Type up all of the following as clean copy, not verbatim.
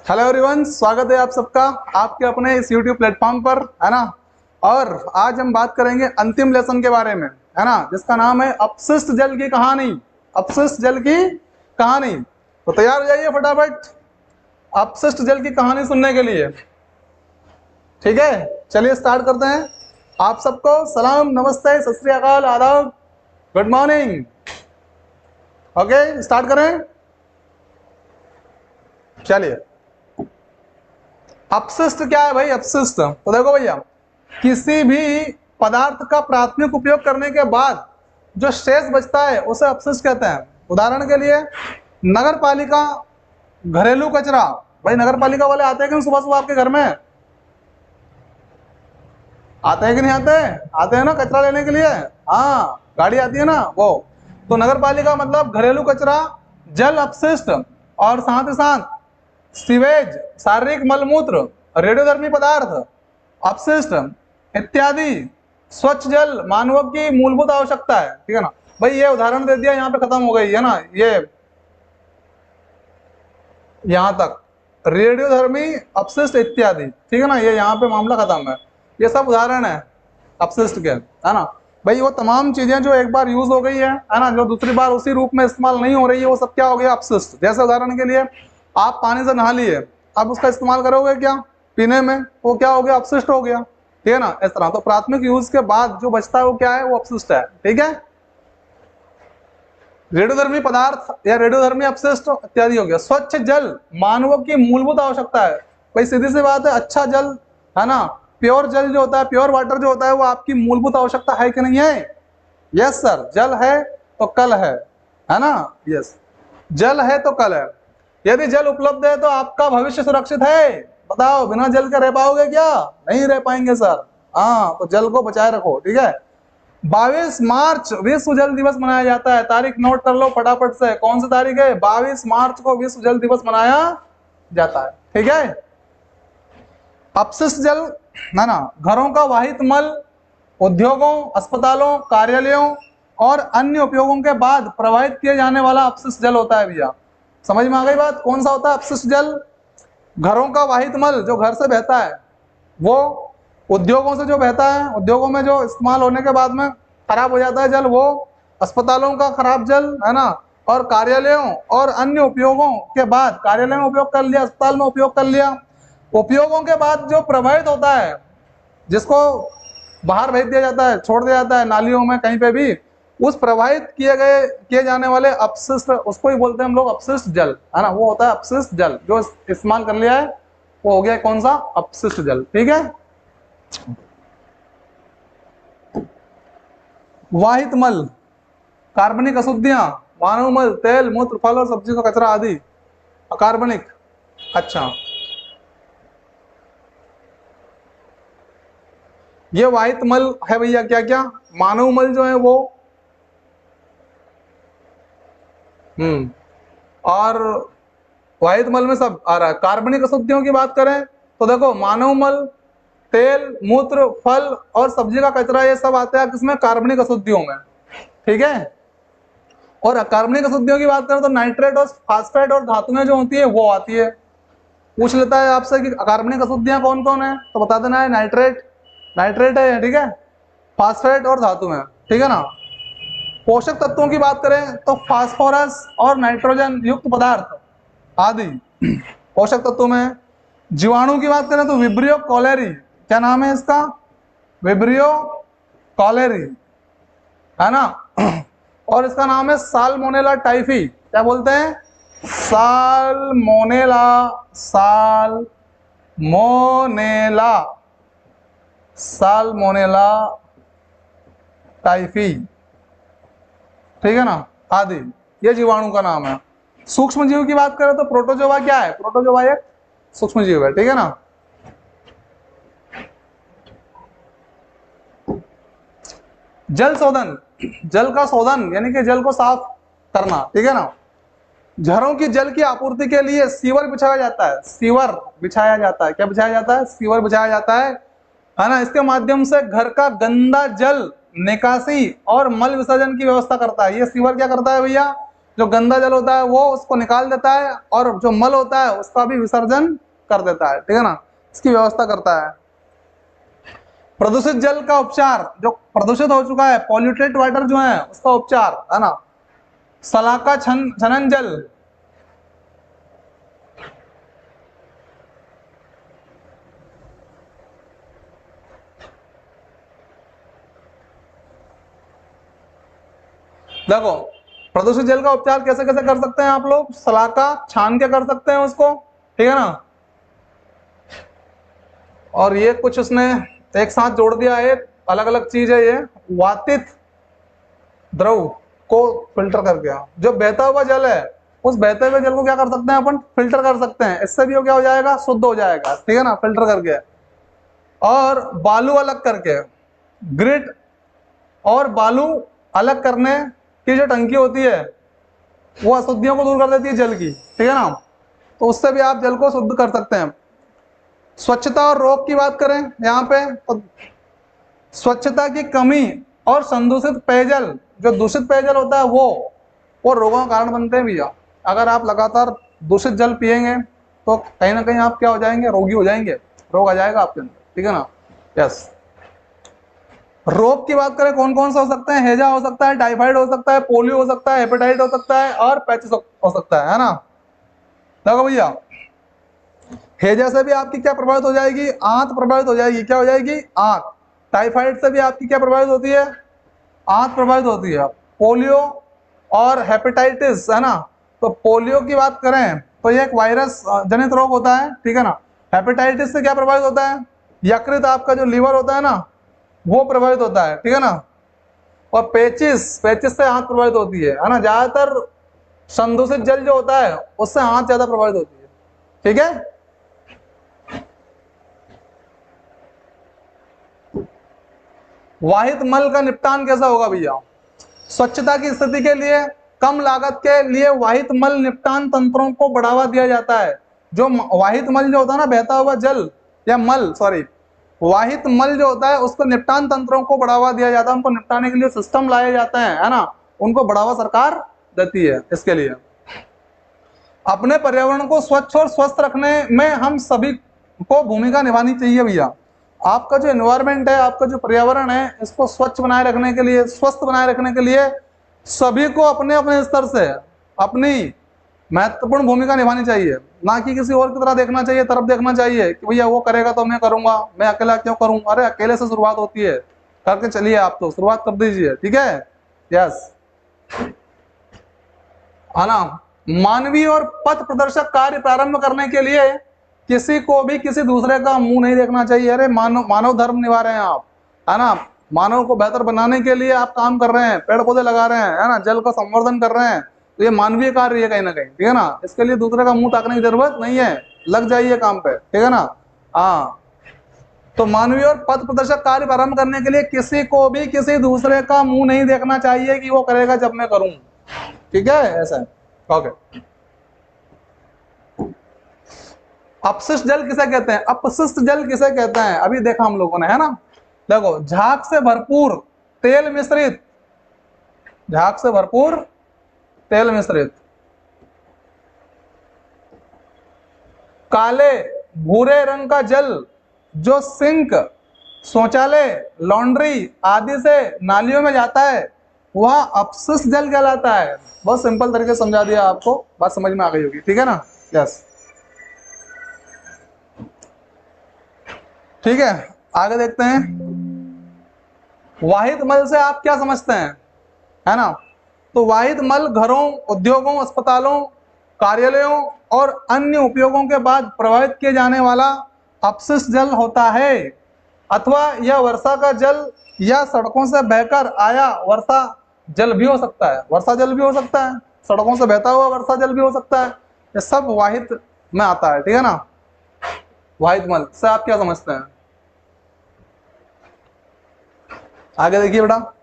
Hello everyone, स्वागत है आप सबका आपके अपने इस YouTube प्लेटफॉर्म पर, है ना। और आज हम बात करेंगे अंतिम लेसन के बारे में, है ना, जिसका नाम है अपशिष्ट जल की कहानी। अपशिष्ट जल की कहानी। तो तैयार हो जाइए फटाफट अपशिष्ट जल की कहानी सुनने के लिए। ठीक है, चलिए स्टार्ट करते हैं। आप सबको सलाम, नमस्ते, सत श्री अकाल, आदाब, गुड मॉर्निंग। ओके, स्टार्ट करें। चलिए, अपशिष्ट क्या है भाई? अपशिष्ट तो देखो भैया, किसी भी पदार्थ का प्राथमिक उपयोग करने के बाद जो शेष बचता है उसे अपशिष्ट कहते हैं। उदाहरण के लिए नगर पालिका, घरेलू कचरा। भाई नगर पालिका वाले आते हैं कि सुबह सुबह आपके घर में? आते हैं कि नहीं आते? आते हैं ना कचरा लेने के लिए। हाँ, गाड़ी आती है ना वो। तो नगर पालिका मतलब घरेलू कचरा, जल अपशिष्ट, और साथ ही साथ सीवेज, शारीरिक मलमूत्र, रेडियोधर्मी पदार्थ, अपशिष्ट इत्यादि। स्वच्छ जल मानव की मूलभूत आवश्यकता है। ठीक है ना भाई, ये उदाहरण दे दिया, यहाँ पे खत्म हो गई है ना ये, यहाँ तक रेडियोधर्मी, अपशिष्ट इत्यादि। ठीक है ना, ये यहाँ पे मामला खत्म है। ये सब उदाहरण है अपशिष्ट के, है ना भाई। वो तमाम चीजें जो एक बार यूज हो गई है ना, जो दूसरी बार उसी रूप में इस्तेमाल नहीं हो रही है, वो सब क्या हो गया? अपशिष्ट। जैसे उदाहरण के लिए आप पानी से नहा लिए, अब उसका इस्तेमाल करोगे क्या पीने में? वो क्या हो गया? अपशिष्ट हो गया। ठीक है ना, इस तरह। तो प्राथमिक यूज के बाद जो बचता है वो क्या है? वो अपशिष्ट है। ठीक है, रेडियोधर्मी पदार्थ या रेडियोधर्मी अपशिष्ट इत्यादि हो गया। स्वच्छ जल मानव की मूलभूत आवश्यकता है। भाई सीधी सी बात है, अच्छा जल, है ना, प्योर जल जो होता है, प्योर वाटर जो होता है, वो आपकी मूलभूत आवश्यकता है कि नहीं है? यस सर, जल है तो कल है ना। यस, जल है तो कल है। यदि जल उपलब्ध है तो आपका भविष्य सुरक्षित है। बताओ, बिना जल के रह पाओगे क्या? नहीं रह पाएंगे सर। हाँ, तो जल को बचाए रखो। ठीक है, 22 मार्च विश्व जल दिवस मनाया जाता है। तारीख नोट कर लो फटाफट से, कौन सी तारीख है? 22 मार्च को विश्व जल दिवस मनाया जाता है। ठीक है, अपशिष्ट जल, है ना, घरों का वाहित मल, उद्योगों, अस्पतालों, कार्यालयों और अन्य उपयोगों के बाद प्रवाहित किए जाने वाला अपशिष्ट जल होता है। भैया समझ में आ गई बात? कौन सा होता है अपशिष्ट जल? घरों का वाहित मल, जो घर से बहता है वो, उद्योगों से जो बहता है, उद्योगों में जो इस्तेमाल होने के बाद में खराब हो जाता है जल, वो, अस्पतालों का खराब जल, है ना, और कार्यालयों और अन्य उपयोगों के बाद, कार्यालय में उपयोग कर लिया, अस्पताल में उपयोग कर लिया, उपयोगों के बाद जो प्रवाहित होता है, जिसको बाहर भेज दिया जाता है, छोड़ दिया जाता है नालियों में कहीं पे भी, उस प्रवाहित किए जाने वाले अपशिष्ट, उसको ही बोलते हैं हम लोग अपशिष्ट जल, है ना। वो होता है अपशिष्ट जल, जो इस्तेमाल कर लिया है वो हो गया कौन सा? अपशिष्ट जल। ठीक है, वाहित मल, कार्बनिक अशुद्धियां, मानव मल, तेल, मूत्र, फल और सब्जी का कचरा आदि अकार्बनिक। अच्छा, ये वाहित मल है भैया। क्या क्या? मानव मल जो है वो, और वाहित मल में सब आ रहा है। कार्बनिक अशुद्धियों की बात करें तो देखो, मानव मल, तेल, मूत्र, फल और सब्जी का कचरा, ये सब आते हैं किसमें? कार्बनिक अशुद्धियों में। ठीक है, और अकार्बनिक अशुद्धियों की बात करें तो नाइट्रेट और फास्फेट और धातुएं जो होती है वो आती है। पूछ लेता है आपसे कि अकार्बनिक अशुद्धियां कौन कौन है, तो बता देना है नाइट्रेट, नाइट्रेट है। ठीक है, फास्फेट और धातु है। ठीक है ना। पोषक तत्वों की बात करें तो फास्फोरस और नाइट्रोजन युक्त पदार्थ आदि पोषक तत्वों में। जीवाणु की बात करें तो विब्रियो कॉलेरी, क्या नाम है इसका? विब्रियो कॉलेरी, है ना। और इसका नाम है साल्मोनेला टाइफी। क्या बोलते हैं? Salmonella, salmonella, salmonella typhi. ठीक है ना, आदि, ये जीवाणु का नाम है। सूक्ष्म जीव की बात करें तो प्रोटोजोआ क्या है? प्रोटोजोआ एक सूक्ष्म जीव है। ठीक है ना। जल शोधन, जल का शोधन यानी कि जल को साफ करना। ठीक है ना। घरों की जल की आपूर्ति के लिए सीवर बिछाया जाता है। सीवर बिछाया जाता है। क्या बिछाया जाता है? सीवर बिछाया जाता है ना। इसके माध्यम से घर का गंदा जल निकासी और मल विसर्जन की व्यवस्था करता है। ये सीवर क्या करता है भैया? जो गंदा जल होता है वो उसको निकाल देता है, और जो मल होता है उसका भी विसर्जन कर देता है, ठीक है ना, इसकी व्यवस्था करता है। प्रदूषित जल का उपचार, जो प्रदूषित हो चुका है, पॉल्यूटेड वाटर जो है उसका उपचार, है ना। शलाका छनन जल, देखो प्रदूषित जल का उपचार कैसे कैसे कर सकते हैं आप लोग, शलाका छान के कर सकते हैं उसको, ठीक है ना। और ये कुछ उसने एक साथ जोड़ दिया है, अलग अलग चीज है ये, वातित द्रव को फिल्टर करके, जो बहता हुआ जल है उस बहते हुए जल को क्या कर सकते हैं अपन, फिल्टर कर सकते हैं, इससे भी वो क्या हो जाएगा, शुद्ध हो जाएगा, ठीक है ना, फिल्टर करके। और बालू अलग करके, ग्रिट और बालू अलग करने की जो टंकी होती है वो अशुद्धियों को दूर कर देती है जल की, ठीक है ना, तो उससे भी आप जल को शुद्ध कर सकते हैं। स्वच्छता और रोग की बात करें यहाँ पे, तो स्वच्छता की कमी और संदूषित पेयजल, जो दूषित पेयजल होता है वो रोगों का कारण बनते हैं भैया। अगर आप लगातार दूषित जल पिएंगे तो कहीं ना कहीं आप क्या हो जाएंगे, रोगी हो जाएंगे, रोग आ जाएगा आपके अंदर, ठीक है ना। यस, रोग की बात करें कौन कौन से हो सकते हैं, हैजा हो सकता है, टाइफाइड हो सकता है, पोलियो हो सकता है, हेपेटाइट हो सकता है, और पैचिस हो सकता है ना। देखो भैया, हैजा से भी आपकी क्या प्रभावित हो जाएगी, आंत प्रभावित हो जाएगी, क्या हो जाएगी, आंत। टाइफाइड से भी आपकी क्या प्रभावित होती है, आंत प्रभावित होती है। पोलियो और हेपेटाइटिस, है ना, तो पोलियो की बात करें तो ये एक वायरस जनित रोग होता है, ठीक है ना। हेपेटाइटिस से क्या प्रभावित होता है, यकृत, आपका जो लीवर होता है ना वो प्रभावित होता है, ठीक है ना। और पेचिस से आंत प्रभावित होती है ना। ज्यादातर संदूषित जल जो होता है उससे आंत ज्यादा प्रभावित होती है, ठीक है। वाहित मल का निपटान कैसा होगा भैया, स्वच्छता की स्थिति के लिए कम लागत के लिए वाहित मल निपटान तंत्रों को बढ़ावा दिया जाता है। जो वाहित मल जो होता है ना, बहता हुआ जल या मल, सॉरी, वाहित मल जो होता है उसको निपटान तंत्रों को बढ़ावा दिया जाता है, उनको निपटाने के लिए सिस्टम लाए जाते हैं, है ना, उनको बढ़ावा सरकार देती है। इसके लिए अपने पर्यावरण को स्वच्छ और स्वस्थ रखने में हम सभी को भूमिका निभानी चाहिए भैया। आपका जो एनवायरमेंट है, आपका जो पर्यावरण है, इसको स्वच्छ बनाए रखने के लिए, स्वस्थ बनाए रखने के लिए सभी को अपने अपने स्तर से अपनी महत्वपूर्ण भूमिका निभानी चाहिए, ना कि किसी और की तरह देखना चाहिए, तरफ देखना चाहिए कि भैया वो करेगा तो मैं करूंगा, मैं अकेला क्यों करूं। अरे अकेले से शुरुआत होती है, करके चलिए, आप तो शुरुआत कर दीजिए, ठीक है। यस, है ना। मानवीय और पथ प्रदर्शक कार्य प्रारंभ करने के लिए किसी को भी किसी दूसरे का मुंह नहीं देखना चाहिए। अरे मानव धर्म निभा रहे हैं आप, है ना, मानव को बेहतर बनाने के लिए आप काम कर रहे हैं, पेड़ पौधे लगा रहे हैं, है ना, जल का संवर्धन कर रहे हैं, तो ये मानवीय कार्य है कहीं ना कहीं, ठीक है ना। इसके लिए दूसरे का मुंह ताकने की जरूरत नहीं है, लग जाइए काम पे, ठीक है ना। हाँ, तो मानवीय और पथ प्रदर्शक कार्य प्रारंभ करने के लिए किसी को भी किसी दूसरे का मुंह नहीं देखना चाहिए कि वो करेगा जब मैं करूं, ठीक है, ऐसा है। ओके, अपशिष्ट जल किसे कहते हैं, अपशिष्ट जल किसे कहते हैं, अभी देखा हम लोगों ने, है ना। देखो, झाग से भरपूर तेल मिश्रित, झाग से भरपूर तेल मिश्रित, काले भूरे रंग का जल जो सिंक, शौचालय, लॉन्ड्री आदि से नालियों में जाता है वह अपशिष्ट जल कहलाता है। बहुत सिंपल तरीके से समझा दिया आपको, बात समझ में आ गई होगी, ठीक है ना। यस, ठीक है, आगे देखते हैं। वाहित मल से आप क्या समझते हैं, है ना। तो वाहित मल घरों, उद्योगों, अस्पतालों, कार्यालयों और अन्य उपयोगों के बाद प्रवाहित किए जाने वाला अपशिष्ट जल होता है, अथवा यह वर्षा का जल या सड़कों से बहकर आया वर्षा जल भी हो सकता है, वर्षा जल भी हो सकता है, सड़कों से बहता हुआ वर्षा जल भी हो सकता है, ये सब वाहित में आता है, ठीक है ना। वाहित मल से आप क्या समझते हैं, आगे देखिए बेटा।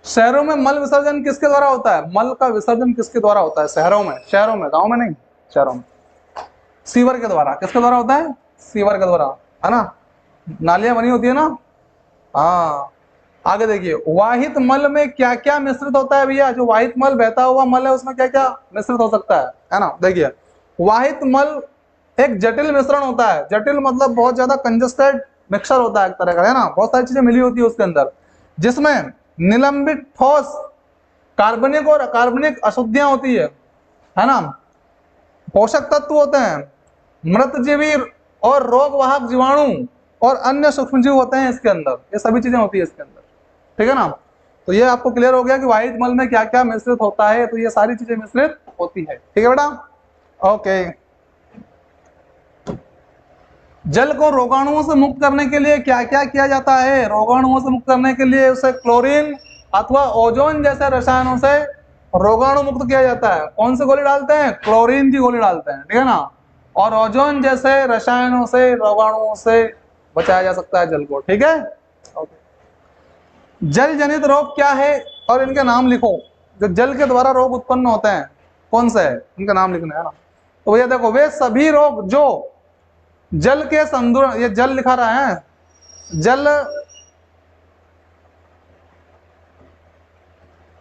शहरों में मल विसर्जन किसके द्वारा होता है, मल का विसर्जन किसके द्वारा होता है शहरों में, गांव में नहीं, शहरों में सीवर के द्वारा। किसके द्वारा होता है, सीवर के द्वारा, है ना, नालियां बनी होती है ना। हाँ, आगे देखिए, वाहित मल में क्या क्या मिश्रित होता है भैया? जो वाहित मल बहता हुआ मल है उसमें क्या क्या मिश्रित हो सकता है ना? देखिए, वाहित मल एक जटिल मिश्रण होता है। जटिल मतलब बहुत ज्यादा कंजस्टेड मिक्सचर होता है एक तरह का, है ना, बहुत सारी चीजें मिली होती है उसके अंदर, जिसमें निलंबित ठोस कार्बनिक और अकार्बनिक अशुद्धियां होती है ना, पोषक तत्व होते हैं, मृतजीवी और रोगवाहक जीवाणु और अन्य सूक्ष्मजीव होते हैं इसके अंदर। ये सभी चीजें होती है इसके अंदर, ठीक है ना। तो ये आपको क्लियर हो गया कि वाहित मल में क्या क्या मिश्रित होता है। तो ये सारी चीजें मिश्रित होती है, ठीक है बेटा। ओके, जल को रोगाणुओं से मुक्त करने के लिए क्या क्या किया जाता है? रोगाणुओं से मुक्त करने के लिए उसे क्लोरीन अथवा ओजोन जैसे रसायनों से रोगाणु मुक्त किया जाता है। कौन सी गोली डालते हैं? क्लोरीन की गोली डालते हैं, ठीक है ना। और ओजोन जैसे रसायनों से रोगाणुओं से बचाया जा सकता है जल को, ठीक है। जल जनित रोग क्या है और इनके नाम लिखो। जो जल के द्वारा रोग उत्पन्न होते हैं कौन से है, इनका नाम लिखना है ना। तो भैया देखो, वे सभी रोग जो जल के संदूषण, ये जल लिखा रहा है,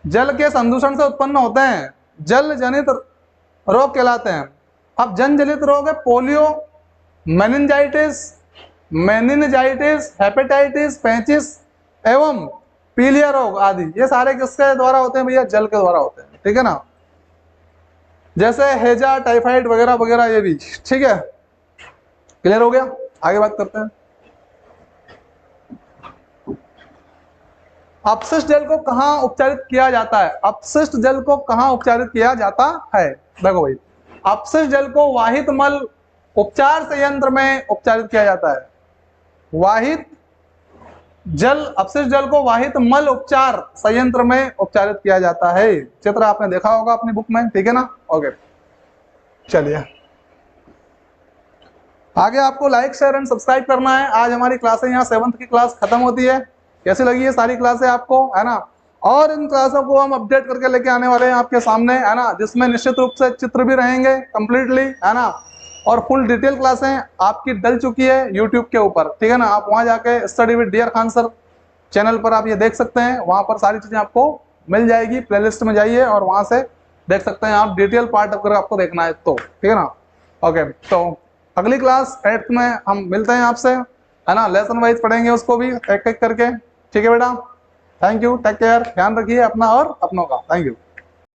जल के संदूषण से उत्पन्न होते हैं, जल जनित रोग कहलाते हैं। अब जन जनित रोग है पोलियो, मेनिनजाइटिस, हेपेटाइटिस, पेचिस एवं पीलिया रोग आदि। ये सारे किसके द्वारा होते हैं भैया? जल के द्वारा होते हैं, ठीक है ना। जैसे हेजा, टाइफाइड वगैरह वगैरह, ये भी, ठीक है। क्लियर हो गया? आगे बात करते हैं। अपशिष्ट जल को कहाँ उपचारित किया जाता है? अपशिष्ट जल को कहाँ उपचारित किया जाता है? देखो भाई, अपशिष्ट जल को वाहित मल उपचार संयंत्र में उपचारित किया जाता है। अपशिष्ट जल को वाहित मल उपचार संयंत्र में उपचारित किया जाता है। चित्र आपने देखा होगा अपनी बुक में, ठीक है ना। ओके, चलिए आगे आपको लाइक, शेयर एंड सब्सक्राइब करना है। आज हमारी क्लासें यहाँ 7th की क्लास खत्म होती है। कैसी लगी है सारी क्लासें आपको, है ना। और इन क्लासों को हम अपडेट करके लेके आने वाले हैं आपके सामने, है ना, जिसमें निश्चित रूप से चित्र भी रहेंगे कंप्लीटली, है ना। और फुल डिटेल क्लासें आपकी डल चुकी है यूट्यूब के ऊपर, ठीक है ना। आप वहाँ जाके study with dear Khan sir channel पर आप ये देख सकते हैं। वहाँ पर सारी चीजें आपको मिल जाएगी। प्लेलिस्ट में जाइए और वहाँ से देख सकते हैं आप, डिटेल पार्ट अगर आपको देखना है तो, ठीक है ना। ओके, तो अगली क्लास 8th में हम मिलते हैं आपसे, है ना। लेसन वाइज पढ़ेंगे उसको भी एक एक करके, ठीक है बेटा। थैंक यू, टेक केयर, ध्यान रखिए अपना और अपनों का। Thank you.